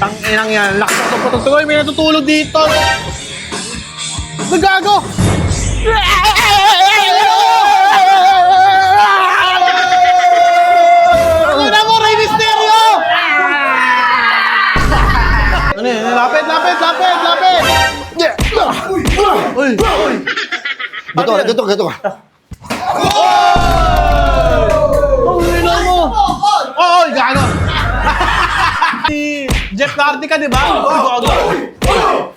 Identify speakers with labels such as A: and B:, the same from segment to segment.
A: Tanginang yan. Lakas ng putol. May natutulog dito. Nagago! Ano na mo, Rey Mysterio! Ano yun? Lapit! Uy!
B: Gato ka.
A: Ang ina mo! Oy, gago! Si Jeff Hardy ka, di ba? Uy, gago!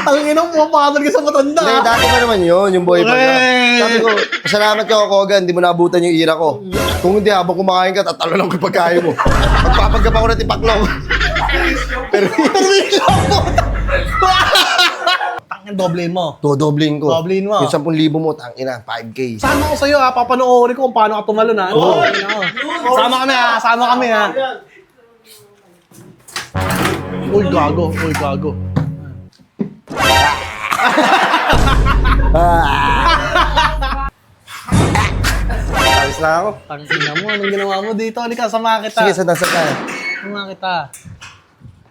A: Ang ina mo, pumapatol ka sa matanda.
B: Hindi, dati pa naman yun, yung boy pa na. Sabi ko, pasalamat ka ako, Koga, hindi mo naabutan yung ira ko. Kung hindi, habang kumakain ka, tatalo lang ko yung pagkain mo. Magpapagkap ako ng tipaklaw. Pero
A: Permission po! Tangin, doblein mo.
B: Dobling ko.
A: Doblein mo.
B: Yung 10,000 mo, tangina, 5K.
A: Sama ko sa'yo ha, papanoorin ko kung paano ka tumalon ha.
B: Oo.
A: Sama kami ha. Uy, gago.
B: Ayos na ako.
A: Tangina mo, anong ginawa mo dito? Halika, sama kita.
B: Sige, saan ka?
A: Sama kita.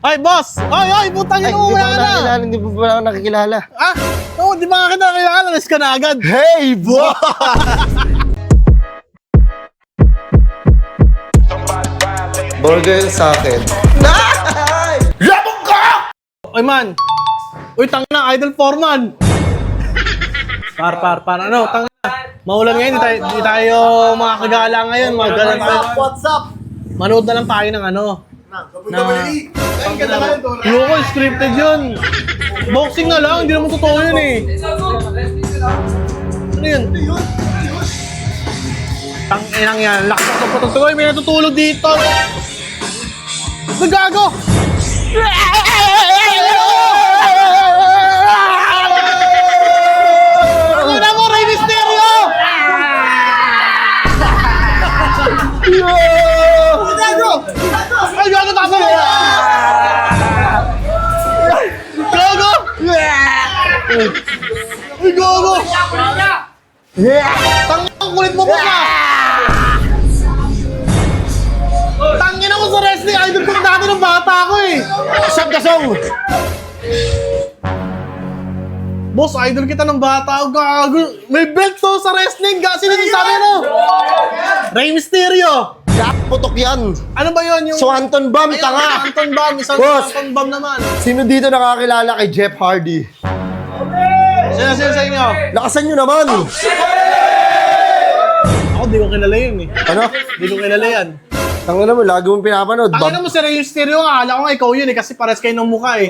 A: Ay, boss! Ay, putang
B: Ay,
A: ina mo,
B: hindi pa ako
A: wala na!
B: nakikilala, hindi pa ako nakikilala.
A: Ah? Oo, di ba kita nakilala? Alas ka na agad.
B: Hey, boss! Burger sa akin. Labog ka!
A: Oy, man! Uy, tangina, idol foreman! Ano, tangina. Maulan ngayon, di tayo makakagala ngayon. Magala tayo.
C: What's up?
A: Manood na lang tayo ng ano.
C: WWE. Ayun ka na lang doon.
A: Yoko, scripted yun. Boxing na lang, hindi naman totoo yun eh. Ano yun? Tanginang yan, lakas ng putol. May natutulog dito. Nagago! Ano na mo, Rey Mysterio! Ay, gago, tama mo! Gago! Ay, gago! Tangang kulit mo ba? Tangina ko sa wrestling, idol ko dati ng bata ko eh!
B: Sab kasong!
A: Boss, idol kita ng bata ko, gago! May belt to sa wrestling, sino yung sabi mo? Rey Mysterio!
B: Putok yan!
A: Ano ba yun? Yung...
B: Swanton Bomb,
A: Ayun,
B: tanga!
A: Anton Bomb, isang
B: Boss!
A: Anton Bomb naman.
B: Sino dito nakakilala kay Jeff Hardy?
A: Sino sa inyo?
B: Lakasan nyo naman!
A: Ako, di ko kilala yun eh.
B: Ano?
A: Di ko kilala yan.
B: Tangina mo, lagi mong pinapanood.
A: Tangina mo si Rey Mysterio, akala ko nga ikaw yun eh, kasi pares kayo ng mukha eh.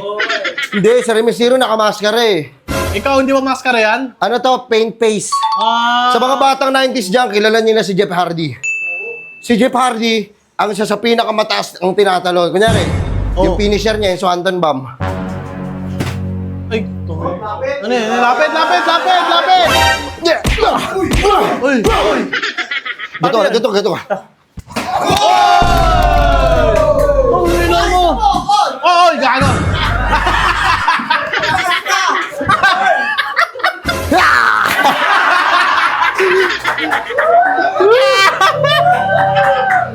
B: Hindi, si Rey Mysterio nakamaskara eh.
A: Ikaw, hindi ba maskara yan?
B: Ano to? Paint face. Sa mga batang 90s dyan, kilala niyo na si Jeff Hardy. Si Jeff Hardy, ang isa sa pinakamataas ang tinatalon. Kunyari, yung finisher niya, yung Swanton Bomb.
A: Ay, ito. Ano yun? Lapit! Uy!
B: Gato ka.
A: Ang ina mo! Oy, gago!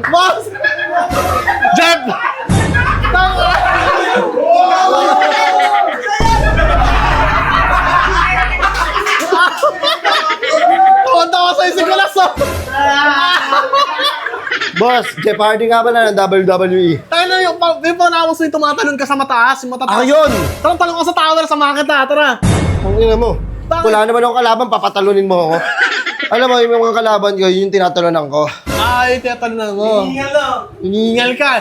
A: Boss! Jeff! Tawa sa isip ko lang so!
B: Boss, Jeff Hardy nga pala ng WWE.
A: Tayo na yung panawos yung tumatalon ka sa mataas, yung matataas.
B: Yun!
A: Talong-talong ka sa tower, sama kita, tara!
B: Ang ina mo. Wala naman akong kalaban, papatalunin mo ako. Alam mo, yung mga kalaban ko, yun yung tinatalunan ko.
A: Ay, tiyatalunan mo.
C: Hingal lang.
A: Hingal ka!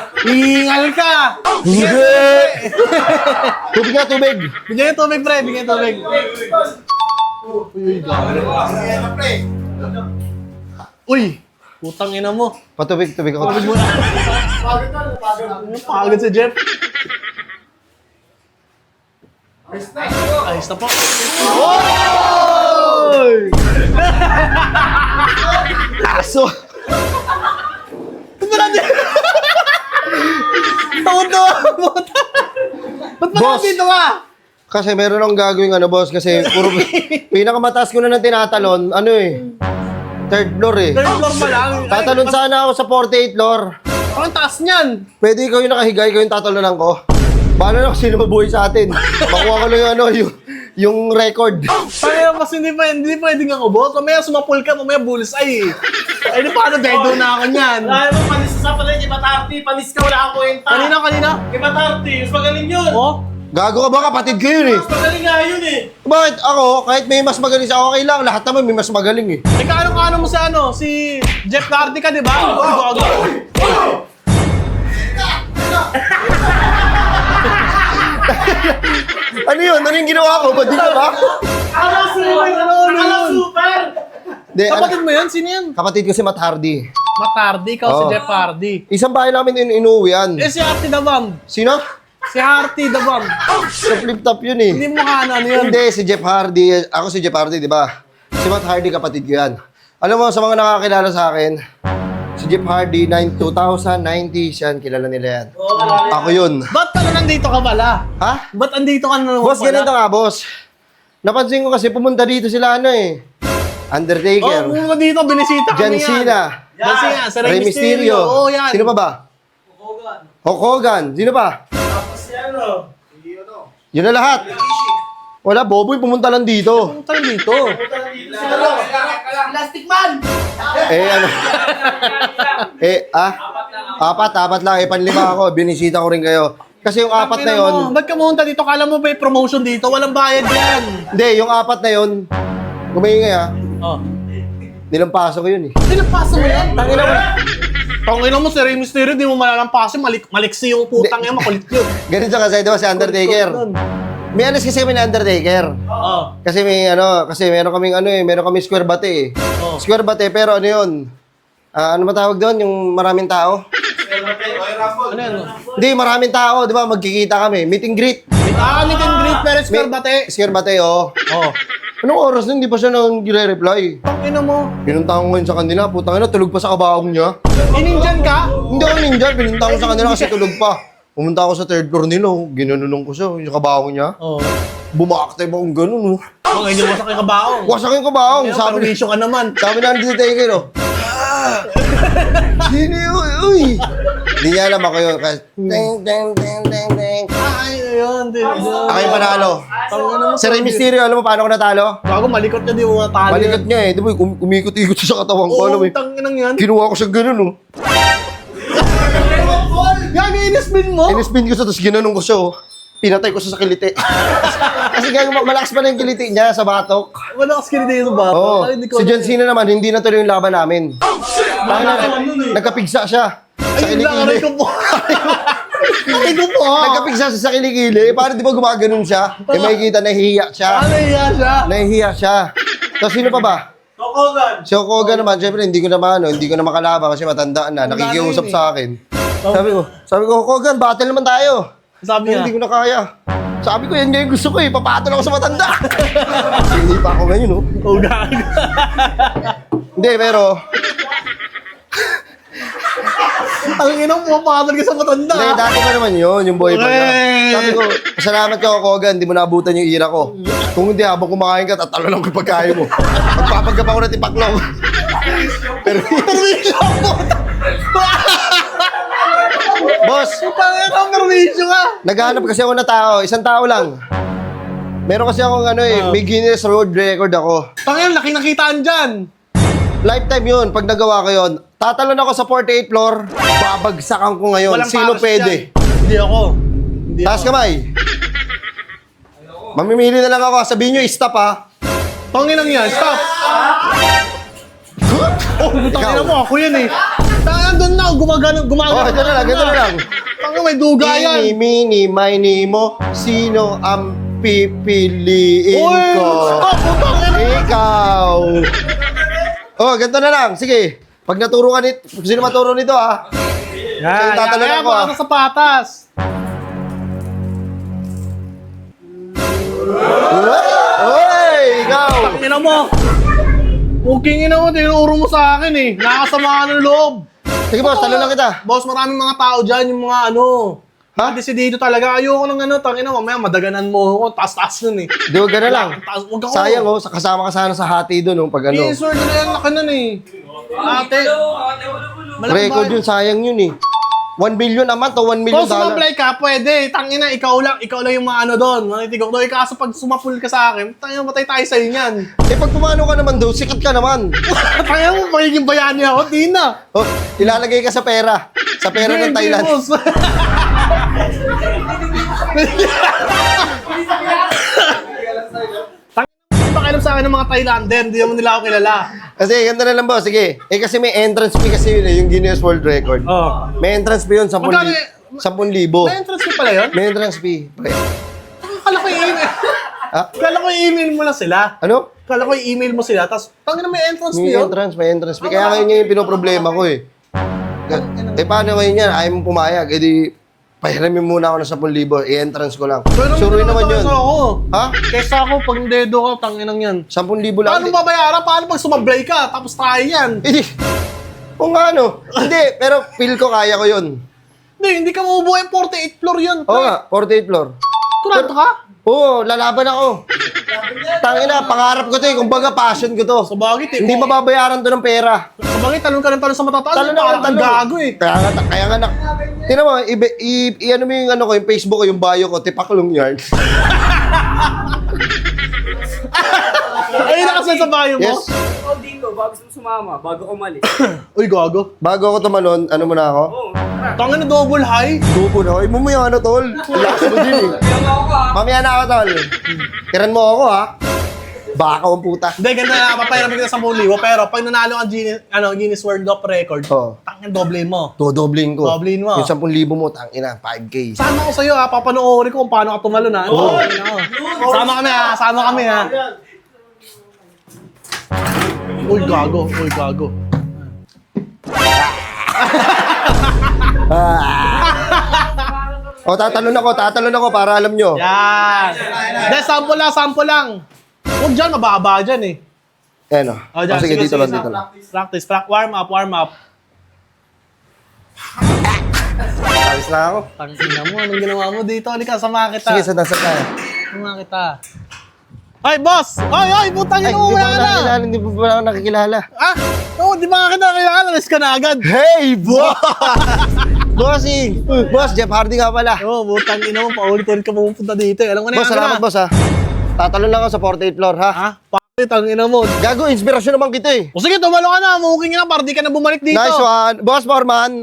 B: Hindi! Tubig nga, tubig!
A: Bigyan yung tubig, pre. Bigyan yung tubig. Uy, gabi.
C: Ayan na, pre.
A: Uy! Putang ina mo.
B: Patubig, tubig ako.
A: Tubig mo na.
C: Pagod na, pagod.
A: Pagod si Jeff.
C: Ayos na.
A: Ayos na po. Oy!
B: Aso!
A: Ba't ba natin? Tawa-tawa mo. Ba't ba
B: Boss!
A: natin ka?
B: Kasi meron akong gagawin boss, kasi puro pinakamataas ko na ng tinatalon, ano eh. Third floor eh.
A: Third floor pa lang.
B: Tatalon sana ako sa 48th floor.
A: Ang taas niyan.
B: Pwede ikaw yung nakahiga, ikaw yung tatalunan ko. Bahala na kung sino mabuhay sa atin. Makuha ko lang yung, yung record.
A: Kaya mas hindi pwedeng ako, boss. Mamaya sumapul ka, mamaya bullseye eh. Ay, di paano dedo na ako niyan.
D: Wala mo, panis sa pala, iba tarty, panis ka, wala kang kwenta.
A: Kanina?
D: Iba tarty, mas magaling yun.
A: Oh?
B: Gago ka ba? Kapatid ko yun eh.
D: Mas magaling nga yun eh.
B: Bakit ako, kahit may mas magaling sa okay lang, lahat naman may mas magaling eh.
A: Teka, ano mo sa ano? Si Jeff Hardy ka, di ba?
B: Ano yun? Ano yung ginawa ko? Ba't di ka ba?
D: Alam super! Alam super!
B: Di,
A: Kapatid mo yan? Sino yan?
B: kapatid ko si Matt Hardy.
A: Matardi, ikaw si
B: Oh.
A: Jeff Hardy.
B: Isang bahay namin inuwian.
A: Eh, si Artie Dabam.
B: Sino?
A: Si Hardy Dabam.
B: Sa flip top yun eh.
A: Hindi mo ano yun.
B: Hindi, si Jeff Hardy. Ako si Jeff Hardy, di ba? Si Matt Hardy, kapatid ko yan. Alam mo, sa mga nakakilala sa akin, si Jeff Hardy, 2090s yan, kilala nila yan. Ako yun.
A: Ba't ka na nandito ka pala?
B: Ha?
A: Ba't andito ka na naman
B: Boss,
A: pala?
B: ganito nga, boss. Napansin ko kasi pumunta dito sila ano eh.
A: Oh,
B: Undertaker,
A: pumunta dito, binisita
B: John
A: kami yan.
B: Cena,
A: John Cena, sa
B: Rey Mysterio.
A: Oo, yan.
B: Sino pa ba? Hulk Hogan. Sino pa?
D: Tapos yan o.
B: Yun na lahat. Wala, Boboy, pumunta lang dito.
A: Pumunta lang dito.
C: Plastic man!
B: Eh, ano? Apat lang. Eh, panlima ako. Binisita ko rin kayo. Kasi yung apat na yon,
A: Ba't ka pumunta dito? Kala mo ba yung promotion dito? Walang bayad yan.
B: hindi, yung apat na yon, gumaingay ha,
A: Oh.
B: nilampaso ko yun eh.
A: Pinagpasa mo yan?
B: Tangina mo.
A: Tangina mo, si Rey Mysterio, di mo malalampasin. Maliksi yung putang yan, makulit yun.
B: Ganito kasi, di ba, si Undertaker. May alis kasi kami na Undertaker.
A: Oo.
B: Kasi meron kaming meron kaming square bate eh.
A: Oh.
B: Square bate, pero ano yun? Ano ba tawag doon? Yung maraming tao?
A: Ano yan?
B: Hindi, maraming tao, di ba? Magkikita kami. Meet and greet.
A: Meet and greet, pero square bate.
B: Square bate, oh.
A: Oh.
B: Anong oras nun? Hindi pa siya nang reply.
A: Tangina mo.
B: Pinunta ko ngayon sa kanila. Putang ina, tulog pa sa kabaong niya.
A: Ininjan ka?
B: Hindi ako ninja. Pinunta ko sa kanila kasi tulog pa. Pumunta ako sa third floor nila. Ginanulong ko siya. Yung kabaong niya.
A: Oo.
B: Bumakte ba akong ganun.
A: Mga hindi wasak yung kabaong.
B: Wasak yung kabaong.
A: Sabi
B: Sabi
A: permission ka naman.
B: na Undertaker, oh. Sino yun? Uy! Hindi niya alam ako yun. Kasi, ding, ding, ding, ding, ding.
A: Ay, ayun.
B: Ako yung panalo.
A: Tangina mo.
B: Si Rey Mysterio, alam mo paano ko natalo?
A: Bago malikot na di mo matalo.
B: Balikat niya eh. Di ba, umikot-ikot siya sa katawan ko. Alam mo
A: Oo,
B: eh.
A: tanginang yan.
B: Kinuha ko siya ganun, oh.
A: Gagi, inispin mo?
B: Inispin ko siya, tapos ginanong ko siya, oh. Pinatay ko siya sa kiliti. Kasi gagi, malakas pa na yung kiliti niya sa batok.
A: Wala kas kinito ba?
B: Oo.
A: Ay, hindi ko
B: Si John
A: alam.
B: Cena naman, hindi na tuloy yung laban namin. Nagkapigsa siya. Sa
A: Ayun lang, aray ko
B: kilikili.
A: po. Aray ko po.
B: Nagkapigsa siya sa kilikili. Parang di ba gumaganon siya? Eh makikita, nahihiya siya.
A: Ano yan siya?
B: Nahihiya siya. Tapos sino pa ba?
D: Tokogan.
B: Si Okoga naman, syempre hindi ko na makalaban kasi matandaan na. Nakikiusap sa akin. Sabi ko, Okogan, battle naman tayo.
A: Sabi niya.
B: Hindi ko na kaya. Sabi ko, yan nga yung gusto ko eh. Papatol ako sa matanda. Hindi pa ako ngayon, oh.
A: Oh, gago.
B: Hindi, pero...
A: Ang inang pumapatol ka sa matanda.
B: Hindi, dati pa naman yun, yung boy pa
A: Okay.
B: niya. Sabi ko, pasalamat ka, Okogan, hindi mo naabutan yung ira ko. Kung hindi, habang kumakain ka, tatalo lang ko yung pagkain mo. Magpapagkap ako ng tipaklaw. Pero,
A: Permission mo.
B: boss,
A: Pangin ang permission ka.
B: naghahanap kasi ako na tao, isang tao lang. Meron kasi akong may Guinness World Record ako.
A: Pangin, laki nakitaan dyan.
B: Lifetime yun, pag nagawa ko yun. Tatalon ako sa 48th floor, babagsakan ko ngayon.
A: Walang
B: Sino
A: paras
B: pwede?
A: dyan. Hindi ako. Hindi
B: Taas
A: ako.
B: kamay. Mamimili na lang ako. Sabihin nyo, stop ha.
A: Pangin ang yan. Stop. Oh, tangin mo. Ako yan eh. Tangin doon na. Gumagano.
B: Oh, ito na lang.
A: Tangin, may duga yan.
B: Mini, mini, mo. Sino ang pipiliin
A: Uy,
B: ko?
A: stop. Tangin na.
B: Ikaw. Oh, ganito na lang. Sige. Pag naturo ka nito, sino maturo nito ha?
A: Yan.
B: tatanungin ko,
A: Baka sa patas.
B: Uy, ikaw.
A: Tangin mo. Pukingin mo. Tinuro mo sa akin eh. Nakakasama ka ng loob.
B: Sige boss, talo lang kita.
A: Boss, maraming mga tao dyan. Yung mga ano.
B: Ha?
A: Desidido talaga. Ayoko ng ano, tangina, mamaya madaganan mo ako. Taas-taas nun eh.
B: Di wag na lang.
A: Taas, wag ako.
B: Sayang oh, kasama ka sana sa hati doon oh, pag ano.
A: Yes, sir, na yan, laki nun eh. Ate. Malaking
B: Record
A: bagay.
B: yun, sayang yun eh. 1 million naman to, 1 million
A: Kung
B: dollar.
A: sumablay ka, pwede. Tangina, ikaw lang yung mga ano doon. Mga itigok doon. Kaso pag sumapul ka sa akin, tangina, matay tayo sa'yo niyan.
B: Eh pag pumano ka naman daw, sikat ka naman.
A: Tangina mo, magiging bayani ako. Di na.
B: Oh, ilalagay ka sa pera. Sa pera ng
A: Hindi,
B: Thailand.
A: boss. Tangina, pakialam sa akin ng mga Thailander. Hindi naman nila ako kilala.
B: Kasi ganda na lang ba, sige. Eh kasi may entrance fee kasi yun eh, yung Guinness World Record.
A: Oh.
B: May entrance fee yun, 10,000.
A: Magkano
B: 10,000.
A: May entrance fee pala yun?
B: May entrance fee. Pre.
A: Kala ko i-email.
B: Ha?
A: Kala ko i-email mo lang sila.
B: Ano?
A: Kala ko i-email mo sila. Tapos, tangina may entrance fee
B: May
A: yun.
B: entrance fee. Kaya ngayon yung pinoproblema ko eh. Eh paano ngayon yan? Ayaw mo pumayag. Eh di, pahiramin muna ako ng 10,000. I-entrance ko lang. Suruin naman yun.
A: Ako.
B: Ha?
A: Kesa ako, pag dedo ka, tanginang yan.
B: 10,000 lang.
A: Paano babayaran? Paano pag sumablay ka? Tapos tayo yan.
B: Eh di, kung ano. Hindi, pero feel ko kaya ko yun.
A: Hindi ka mabubuhay 48 floor yun.
B: Oo nga, 48 floor.
A: Kurado ka?
B: Oo, lalaban ako. Tangina, pangarap ko to eh. Kumbaga, passion ko to.
A: Sa bagay,
B: Hindi mababayaran to ng pera.
A: Sa bagay, talon ka ng talon sa matataas.
B: Talo na
A: Parang
B: ako,
A: kang
B: talo.
A: gago eh.
B: Kaya nga na. Tingnan mo, i-ano mo yung ano ko, yung Facebook ko, yung bio ko, Tipaklong Yard.
A: Ayun na kasi sa bayo mo.
B: Yes.
E: Ikaw dito, bago sumama, bago umalis.
A: Uy, gago.
B: Bago ako tumalon, ano muna ako?
E: Oo,
A: Tangin na double high.
B: Tupo na. Ay, mamaya ano, tol. Relax mo din eh.
E: kaya ako ka.
B: Mamaya na ako, tol. Tiran mo ako, ha? Baka akong puta.
A: Hindi, ganda na. Papayaran kita 10,000. Pero pag nanalo ang Guinness World of Record,
B: Oo.
A: tangin doble mo.
B: Dodobling ko.
A: Dobling mo.
B: Yung 10,000 mo, tangina, 5K.
A: Sama ko sa'yo ha. Papanoorin ko kung paano ka tumalon ha.
B: Oo.
A: Sama kami ha. Sama kami ha. Uy, gago. Uy, gago.
B: O, tatalon ako para alam nyo.
A: Yan. Dahil sample lang. Huwag dyan, mababa dyan eh.
B: Ayan o.
A: Oh, dyan.
B: Sige, dito lang, dito lang.
A: Practice. Warm up.
B: Alis na ako.
A: Tangina mo, anong ginawa mo dito? Halika, sama kita.
B: Sige, saan ka?
A: Sama kita. Ay, boss! Ay, putang
B: Ay,
A: ina mo, wala na!
B: hindi pa pala ako nakikilala.
A: Ah? Oo, di ba kita nakilala? Alas ka na agad.
B: Hey, boss! Bossing! Boss, Jeff Hardy nga pala.
A: Oo, putang ina mo, paulit-ulit ka pumunta dito. Alam ko na
B: Boss,
A: yan,
B: salamat boss ha. Tatalon lang ako sa 48th floor ha.
A: Ha? Pakit, ang ina mo.
B: Gago, inspirasyon naman kita eh.
A: O sige, tumalo ka na. Muking na, para di ka na bumalik dito.
B: Nice one. Boss Foreman.